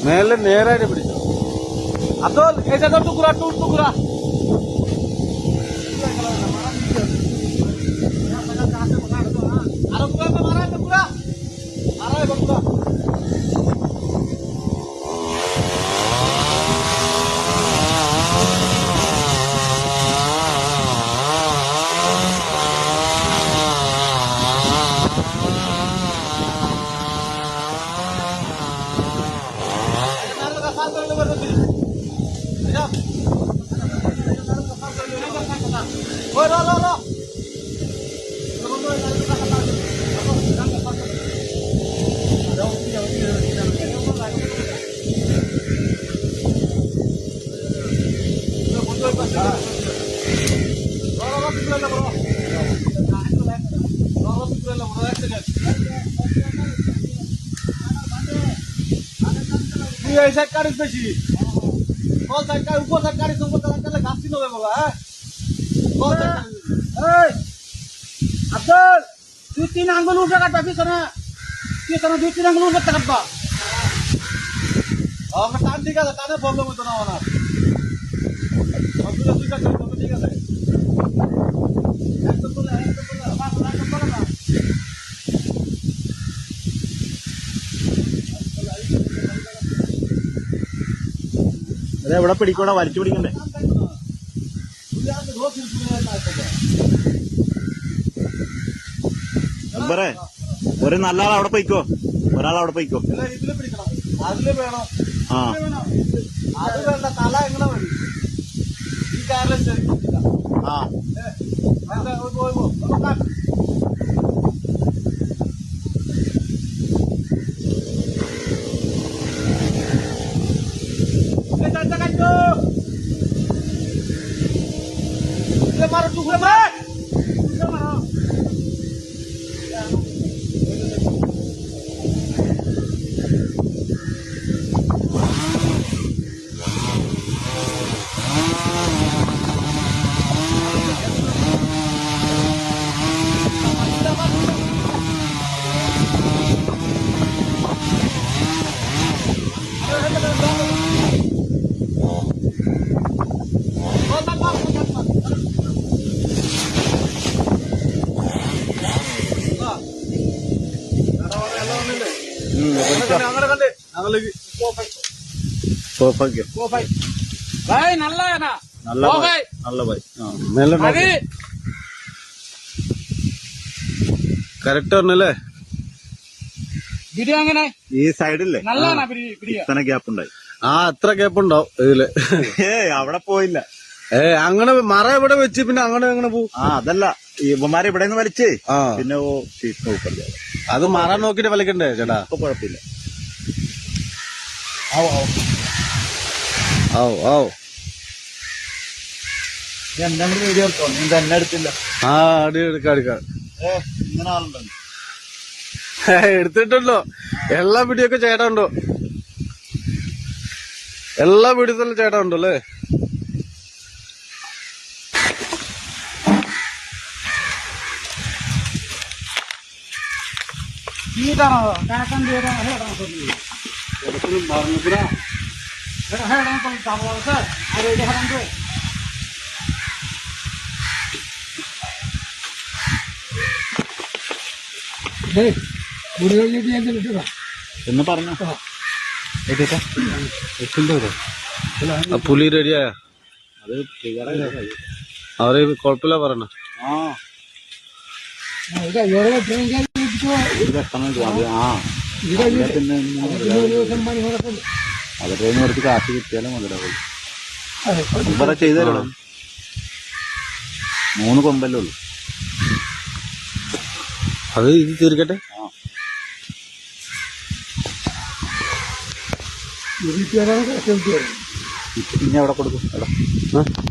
മേലെ നേരായിട്ട് പിടിച്ചു. അതോ ഏതാ ടുക്കുറ ടൂക്കുറ सरकारी बेशी सरकार ऊपर सरकारी घासी नবে बाबा আব্দুল দুই তিন আঙ্গুল উঠে কাটবা পিছনে পিছনে দুই তিন আঙ্গুল উঠে কাটবা আমার টান ঠিক আছে টানে প্রবলেম হতো না আমার ঠিক আছে একদম বলে അതെ എവിടെ പിടിക്കൂടാ വലിച്ചു പിടിക്കണ്ടേ അക്ബറേ ഒരു നല്ല ആൾ അവിടെ പോയിക്കോ ഒരാൾ അവിടെ പോയിക്കോ ഇതില് പിടിക്കണം അതില് വേണം ആ അത് വേണ്ട തല എങ്ങനെ വരും ഈ കാറിൽ ആ मारो टुकड़े मार കറക്റ്റ് പറഞ്ഞല്ലേ ഈ സൈഡില്ലേ ഇത്ര ഗ്യാപ്പ് ഉണ്ടായി ആ അത്ര ഗ്യാപ്പ് ഉണ്ടാവും ഇതില് അവിടെ പോയില്ല അങ്ങനെ മറ ഇവിടെ വെച്ച് പിന്നെ അങ്ങനെ പോവും ആ അതല്ല ഇവന്മാരെ ഇവിടെ നിന്ന് വലിച്ചേ പിന്നെ നോക്കല്ലേ അത് മറ നോക്കിട്ട് വലിക്കണ്ടേ ചേട്ടാ ഇപ്പൊ കുഴപ്പമില്ല എന്തെങ്കിലും വീഡിയോ എടുത്തോ നീ തന്നെ എടുത്തില്ല ആ അടി എടുക്കാം ഇങ്ങനെ ആളുണ്ടല്ലോ എടുത്തിട്ടുണ്ടോ എല്ലാ വീഡിയോ ഒക്കെ ചേട്ടാ ഉണ്ടോ എല്ലാ വീഡിയോത്തിലും ചേട്ടാ ഉണ്ടോ അല്ലേ എന്ന് പറഞ്ഞു പുലി റെഡിയായ അത് അവര് കുഴപ്പമില്ല പറഞ്ഞ അവരുടെ കുറച്ച് കാശ് കിട്ടിയാലും മുതലാവുള്ളൂ ഇവിടെ ചെയ്തു തരണോ 3 കൊമ്പല്ലേ ഉള്ളൂ അത് ഇത് തീർക്കട്ടെ ഇനി അവിടെ കൊടുക്കും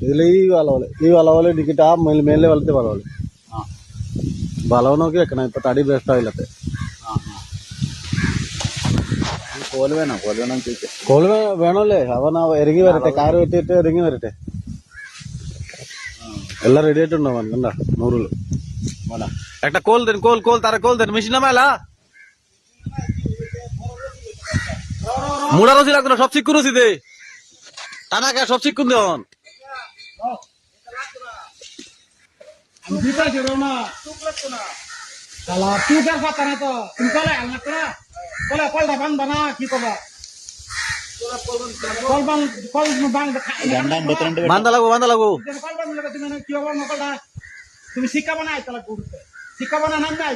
ഇതിൽ ഈ വളവല ഇടിക്കിട്ട് ആ മേലെ വളർത്തിയ വളവല് വളവ് നോക്കി വെക്കണം ഇപ്പൊ തടി ബേസ്റ്റായില്ലത്തെ കോല് വേണം ചോദിക്കാം കോല് വേണമല്ലേ അവൻ ഇറങ്ങി വരട്ടെ കാറ് വെട്ടിയിട്ട് ഇറങ്ങി വരട്ടെ എല്ലാം റെഡി ആയിട്ടുണ്ടോ അവൻ കണ്ട 100 একটা কোল দেন কোল তারা কোল দেন মেশিন নামালা মুড়া রসি লাগতো না, সব শিক্ষুন রসি দে। টানা কে সব শিক্ষুন দেন। আমি দিতে ছিল না টুক লাগতো না শালা টুকের পাতা না তো তুমি কলে আল না তোরা কলে কলটা বান্ধবা না কি করবা কল বান কল বান രണ്ടാം അമ്പത്തിരണ്ട് বান্ধা লাগবো, বান্ধা লাগবো। কল বান তুমি কি হবো নকলটা তুমি শিক্ষা বানাই তাহলে শিক্ষা বানা নাম নাই